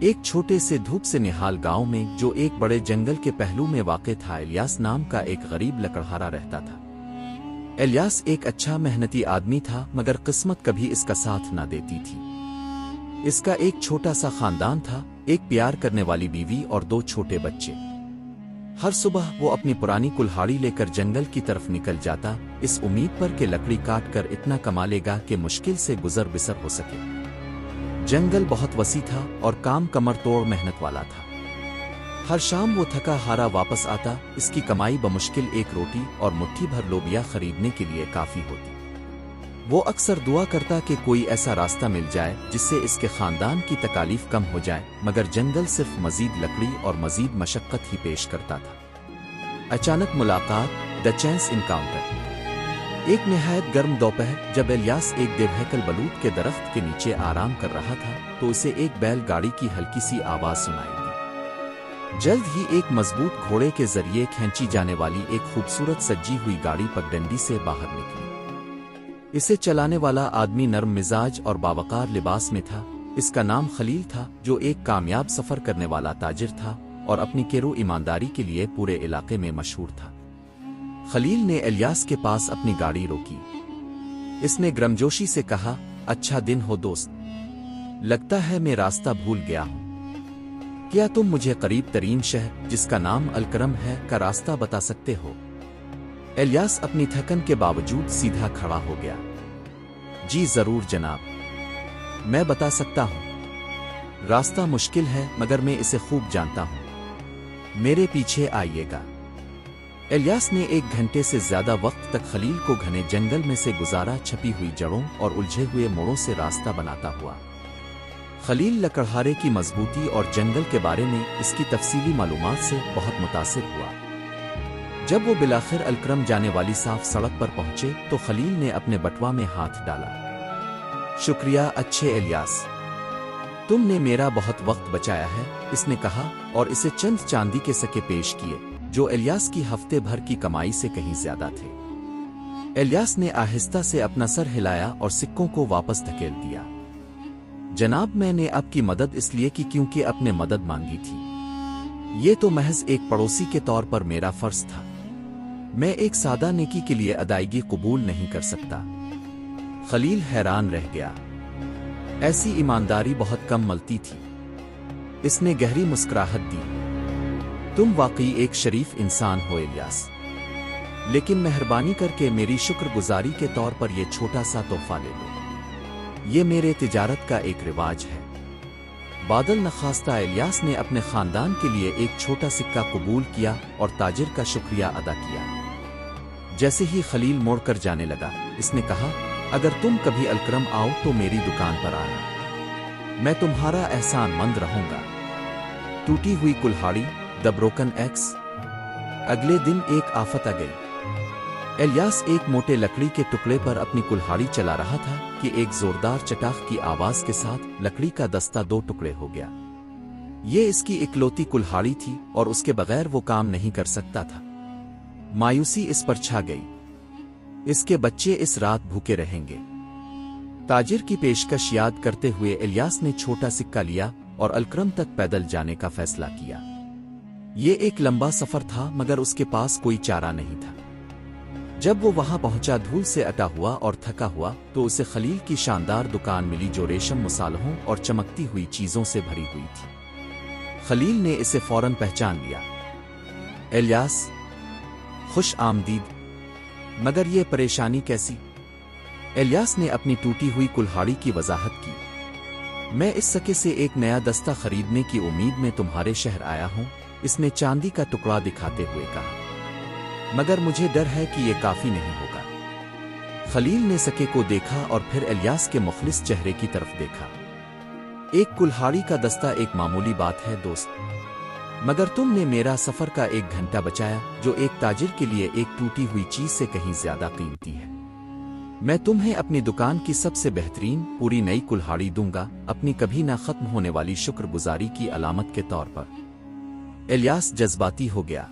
ایک چھوٹے سے دھوپ سے نہال گاؤں میں جو ایک بڑے جنگل کے پہلو میں واقع تھا، الیاس نام کا ایک غریب لکڑہارا رہتا تھا۔ الیاس ایک اچھا محنتی آدمی تھا، مگر قسمت کبھی اس کا ساتھ نہ دیتی تھی۔ اس کا ایک چھوٹا سا خاندان تھا، ایک پیار کرنے والی بیوی اور 2 چھوٹے بچے۔ ہر صبح وہ اپنی پرانی کلہاڑی لے کر جنگل کی طرف نکل جاتا، اس امید پر کہ لکڑی کاٹ کر اتنا کما لے گا کہ مشکل سے گزر بسر ہو سکے۔ جنگل بہت وسیع تھا اور کام کمر توڑ محنت والا تھا۔ ہر شام وہ تھکا ہارا واپس آتا، اس کی کمائی بمشکل ایک روٹی اور مٹھی بھر لوبیا خریدنے کے لیے کافی ہوتی۔ وہ اکثر دعا کرتا کہ کوئی ایسا راستہ مل جائے جس سے اس کے خاندان کی تکالیف کم ہو جائے، مگر جنگل صرف مزید لکڑی اور مزید مشقت ہی پیش کرتا تھا۔ اچانک ملاقات، دی چانس انکاؤنٹر۔ ایک نہایت گرم دوپہر جب الیاس ایک دیوہیکل بلوط کے درخت کے نیچے آرام کر رہا تھا تو اسے ایک بیل گاڑی کی ہلکی سی آواز سنائی دی۔ جلد ہی ایک مضبوط گھوڑے کے ذریعے کھینچی جانے والی ایک خوبصورت سجی ہوئی گاڑی پگڈنڈی سے باہر نکلی۔ اسے چلانے والا آدمی نرم مزاج اور باوقار لباس میں تھا۔ اس کا نام خلیل تھا، جو ایک کامیاب سفر کرنے والا تاجر تھا اور اپنی کیرو ایمانداری کے لیے پورے علاقے میں مشہور تھا۔ خلیل نے الیاس کے پاس اپنی گاڑی روکی۔ اس نے گرمجوشی سے کہا، اچھا دن ہو دوست، لگتا ہے میں راستہ بھول گیا ہوں۔ کیا تم مجھے قریب ترین شہر جس کا نام الکرم ہے کا راستہ بتا سکتے ہو؟ الیاس اپنی تھکن کے باوجود سیدھا کھڑا ہو گیا۔ جی ضرور جناب، میں بتا سکتا ہوں۔ راستہ مشکل ہے مگر میں اسے خوب جانتا ہوں، میرے پیچھے آئیے گا۔ الیاس نے 1 گھنٹے سے زیادہ وقت تک خلیل کو گھنے جنگل میں سے گزارا، چھپی ہوئی جڑوں اور الجھے ہوئے موڑوں سے راستہ بناتا ہوا۔ خلیل لکڑہارے کی مضبوطی اور جنگل کے بارے میں اس کی تفصیلی معلومات سے بہت متاثر ہوا۔ جب وہ بالآخر الکرم جانے والی صاف سڑک پر پہنچے تو خلیل نے اپنے بٹوا میں ہاتھ ڈالا۔ شکریہ اچھے الیاس، تم نے میرا بہت وقت بچایا ہے، اس نے کہا اور اسے چند چاندی کے سکے پیش کیے جو الیاس کی ہفتے بھر کی کمائی سے کہیں زیادہ تھے۔ الیاس نے آہستہ سے اپنا سر ہلایا اور سکوں کو واپس دھکیل دیا۔ جناب، میں نے آپ کی مدد اس لیے کی کیونکہ آپ نے مدد مانگی تھی۔ یہ تو محض ایک پڑوسی کے طور پر میرا فرض تھا، میں ایک سادہ نیکی کے لیے ادائیگی قبول نہیں کر سکتا۔ خلیل حیران رہ گیا، ایسی ایمانداری بہت کم ملتی تھی۔ اس نے گہری مسکراہٹ دی، تم واقعی ایک شریف انسان ہو الیاس، لیکن مہربانی کر کے میری شکر گزاری کے طور پر یہ چھوٹا سا تحفہ لے لو، یہ میرے تجارت کا ایک رواج ہے۔ بادل نخواستہ الیاس نے اپنے خاندان کے لیے ایک چھوٹا سکہ قبول کیا اور تاجر کا شکریہ ادا کیا۔ جیسے ہی خلیل موڑ کر جانے لگا، اس نے کہا، اگر تم کبھی الکرم آؤ تو میری دکان پر آنا، میں تمہارا احسان مند رہوں گا۔ ٹوٹی ہوئی کلہاڑی، دی بروکن ایکس۔ اگلے دن ایک آفت آ گئی۔ الیاس ایک موٹے لکڑی کے ٹکڑے پر اپنی کلہاڑی چلا رہا تھا کہ ایک زوردار چٹاخ کی آواز کے ساتھ لکڑی کا دستہ 2 ٹکڑے ہو گیا۔ یہ اس کی اکلوتی کلہاڑی تھی اور اس کے بغیر وہ کام نہیں کر سکتا تھا۔ مایوسی اس پر چھا گئی، اس کے بچے اس رات بھوکے رہیں گے۔ تاجر کی پیشکش یاد کرتے ہوئے الیاس نے چھوٹا سکہ لیا اور الکرم تک پیدل جانے کا فیصلہ کیا۔ یہ ایک لمبا سفر تھا مگر اس کے پاس کوئی چارہ نہیں تھا۔ جب وہ وہاں پہنچا دھول سے اٹا ہوا اور تھکا ہوا تو اسے خلیل کی شاندار دکان ملی جو ریشم مصالحوں اور چمکتی ہوئی چیزوں سے بھری ہوئی تھی۔ خلیل نے اسے فوراً پہچان لیا۔ الیاس، خوش آمدید، مگر یہ پریشانی کیسی؟ الیاس نے اپنی ٹوٹی ہوئی کلہاڑی کی وضاحت کی۔ میں اس سکے سے ایک نیا دستہ خریدنے کی امید میں تمہارے شہر آیا ہوں، اس نے چاندی کا ٹکڑا دکھاتے ہوئے کہا، مگر مجھے ڈر ہے کہ یہ کافی نہیں ہوگا۔ خلیل نے سکے کو دیکھا اور پھر الیاس کے مخلص چہرے کی طرف دیکھا۔ ایک کلہاڑی کا دستہ ایک معمولی بات ہے دوست، مگر تم نے میرا سفر کا 1 گھنٹہ بچایا جو ایک تاجر کے لیے ایک ٹوٹی ہوئی چیز سے کہیں زیادہ قیمتی ہے۔ میں تمہیں اپنی دکان کی سب سے بہترین پوری نئی کلہاڑی دوں گا، اپنی کبھی نہ ختم ہونے والی شکر گزاری کی علامت کے طور پر۔ الیاس جذباتی ہو گیا۔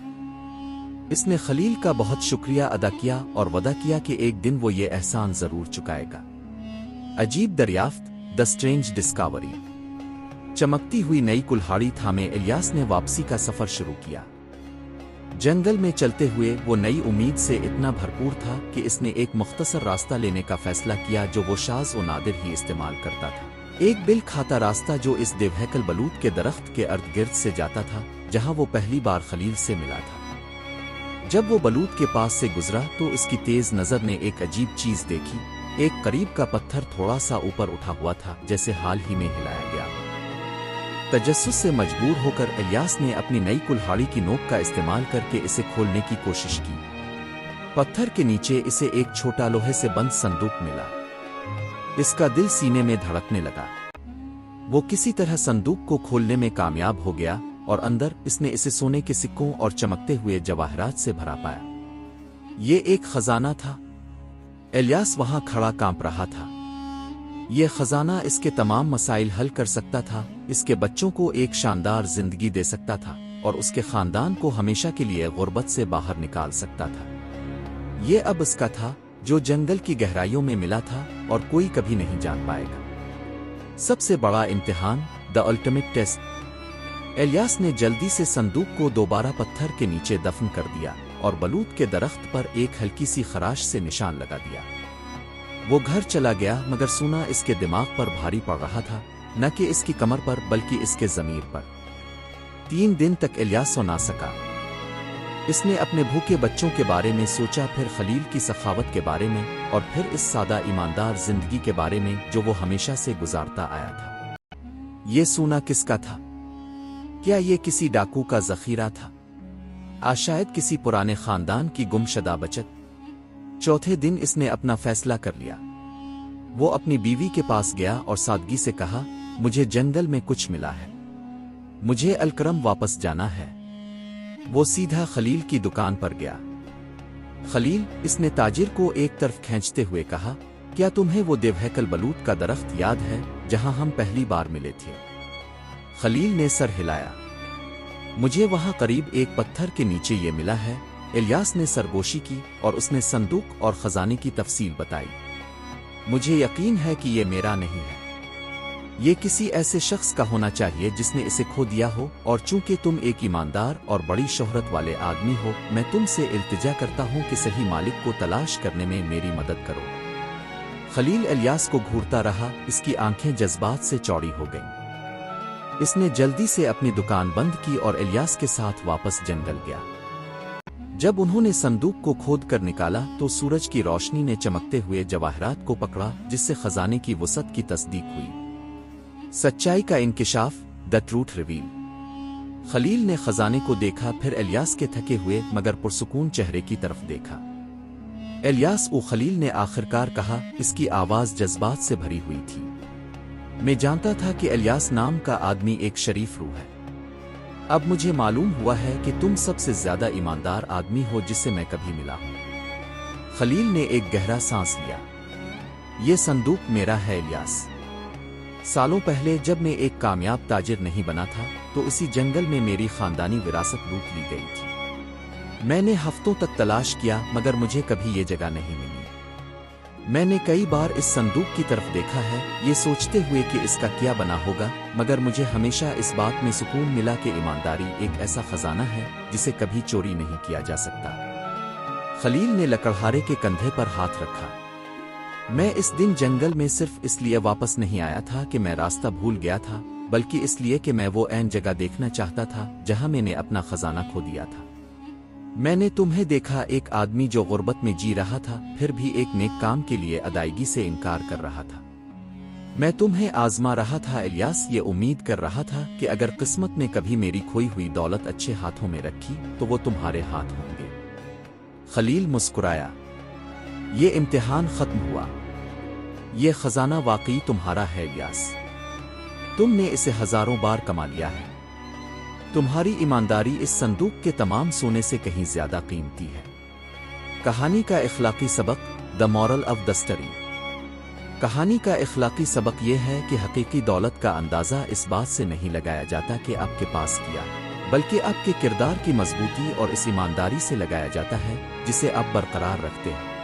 اس نے خلیل کا بہت شکریہ ادا کیا اور وعدہ کیا کہ ایک دن وہ یہ احسان ضرور چکائے گا۔ عجیب دریافت، دی اسٹرینج ڈسکاوری۔ चमकती हुई नई कुल्हाड़ी थामे इलियास ने वापसी का सफर शुरू किया। जंगल में चलते हुए वो नई उम्मीद से इतना भरपूर था कि इसने एक मुख्तसर रास्ता लेने का फैसला किया जो वो शाज़ और नादिर ही इस्तेमाल करता था। एक बिल खाता रास्ता जो इस देवहैकल बलूत के दरख्त के अर्द गिर्द से जाता था जहां वो पहली बार खलील से मिला था। जब वो बलूत के पास से गुजरा तो इसकी तेज नजर ने एक अजीब चीज देखी। एक करीब का पत्थर थोड़ा सा ऊपर उठा हुआ था जैसे हाल ही में हिलाया गया। तजस्सुस से मजबूर होकर इलियास ने अपनी नई कुल्हाड़ी की नोक का इस्तेमाल करके इसे खोलने की कोशिश की। पत्थर के नीचे इसे एक छोटा लोहे से बंद संदूक मिला। इसका दिल सीने में धड़कने लगा। वो किसी तरह संदूक को खोलने में कामयाब हो गया और अंदर इसने इसे सोने के सिक्कों और चमकते हुए जवाहरात से भरा पाया। ये एक खजाना था। इलियास वहां खड़ा कांप रहा था। ये खजाना इसके तमाम मसाइल हल कर सकता था, इसके बच्चों को एक शानदार जिंदगी दे सकता था और उसके खानदान को हमेशा के लिए गुर्बत से बाहर निकाल सकता था। ये अब इसका था जो जंगल की गहराइयों में मिला था और कोई कभी नहीं जान पाएगा। सबसे बड़ा इम्तिहान, द अल्टीमेट टेस्ट। इलियास ने जल्दी से संदूक को दोबारा पत्थर के नीचे दफन कर दिया और बलूत के दरख्त पर एक हल्की सी खराश से निशान लगा दिया। वो घर चला गया मगर सूना इसके दिमाग पर भारी पड़ रहा था, न कि इसकी कमर पर बल्कि इसके ज़मीर पर। 3 दिन तक इलियास सो ना सका। इसने अपने भूखे बच्चों के बारे में सोचा, फिर खलील की सखावत के बारे में और फिर इस सादा ईमानदार जिंदगी के बारे में जो वो हमेशा से गुजारता आया था। ये सूना किसका था? क्या ये किसी डाकू का ज़ख़ीरा था? शायद किसी पुराने खानदान की गुमशुदा बचत। चौथे दिन इसने अपना फैसला कर लिया। वो अपनी बीवी के पास गया और सादगी से कहा, मुझे जंगल में कुछ मिला है, मुझे अलकरम वापस जाना है। वो सीधा खलील की दुकान पर गया। खलील, इसने ताजिर को एक तरफ खींचते हुए कहा, क्या तुम्हें वो देवहैकल बलूत का दरख्त याद है जहां हम पहली बार मिले थे? खलील ने सर हिलाया। मुझे वहां करीब एक पत्थर के नीचे ये मिला है। इलियास ने सरगोशी की और उसने संदूक और खजाने की तफसील बताई। मुझे यकीन है कि ये मेरा नहीं है, ये किसी ऐसे शख्स का होना चाहिए जिसने इसे खो दिया हो, और चूंकि तुम एक ईमानदार और बड़ी शोहरत वाले आदमी हो, मैं तुमसे इल्तिजा करता हूं कि सही मालिक को तलाश करने में मेरी मदद करो। खलील इलियास को घूरता रहा, इसकी आंखें जज्बात से चौड़ी हो गईं। इसने जल्दी से अपनी दुकान बंद की और इलियास के साथ वापस जंगल गया। जब उन्होंने संदूक को खोद कर निकाला तो सूरज की रोशनी ने चमकते हुए जवाहरात को पकड़ा, जिससे खजाने की वसअत की तस्दीक हुई। सच्चाई का इंकिशाफ, द ट्रूथ रिवील। खलील ने खजाने को देखा, फिर इलियास के थके हुए मगर पुरसुकून चेहरे की तरफ देखा। इलियास ओ खलील ने आखिरकार कहा, इसकी आवाज जज्बात से भरी हुई थी। मैं जानता था कि इलियास नाम का आदमी एक शरीफ रूह है। अब मुझे मालूम हुआ है कि तुम सबसे ज्यादा ईमानदार आदमी हो जिससे मैं कभी मिला हूं। खलील ने एक गहरा सांस लिया। ये संदूक मेरा है इलियास। सालों पहले जब मैं एक कामयाब ताजिर नहीं बना था तो इसी जंगल में मेरी खानदानी विरासत लूट ली गई थी। मैंने हफ्तों तक तलाश किया मगर मुझे कभी ये जगह नहीं मिली। मैंने कई बार इस संदूक की तरफ देखा है, ये सोचते हुए कि इसका क्या बना होगा, मगर मुझे हमेशा इस बात में सुकून मिला कि ईमानदारी एक ऐसा खजाना है जिसे कभी चोरी नहीं किया जा सकता। खलील ने लकड़हारे के कंधे पर हाथ रखा। मैं इस दिन जंगल में सिर्फ इसलिए वापस नहीं आया था कि मैं रास्ता भूल गया था, बल्कि इसलिए कि मैं वो ऐन जगह देखना चाहता था जहां मैंने अपना खजाना खो दिया था। मैंने तुम्हें देखा, एक आदमी जो गुर्बत में जी रहा था, फिर भी एक नेक काम के लिए अदायगी से इनकार कर रहा था। मैं तुम्हें आजमा रहा था इलियास, ये उम्मीद कर रहा था कि अगर किस्मत ने कभी मेरी खोई हुई दौलत अच्छे हाथों में रखी तो वो तुम्हारे हाथ होंगे। खलील मुस्कुराया। ये इम्तिहान खत्म हुआ। ये खजाना वाकई तुम्हारा है इलियास। तुमने इसे हजारों बार कमा लिया है। तुम्हारी ईमानदारी इस संदूक के तमाम सोने से कहीं ज्यादा कीमती है। कहानी का इखलाकी सबक, the moral of the story. कहानी का इखलाकी सबक यह है कि हकीकी दौलत का अंदाजा इस बात से नहीं लगाया जाता कि आपके पास किया है, बल्कि आपके किरदार की मजबूती और इस ईमानदारी से लगाया जाता है जिसे आप बरकरार रखते हैं।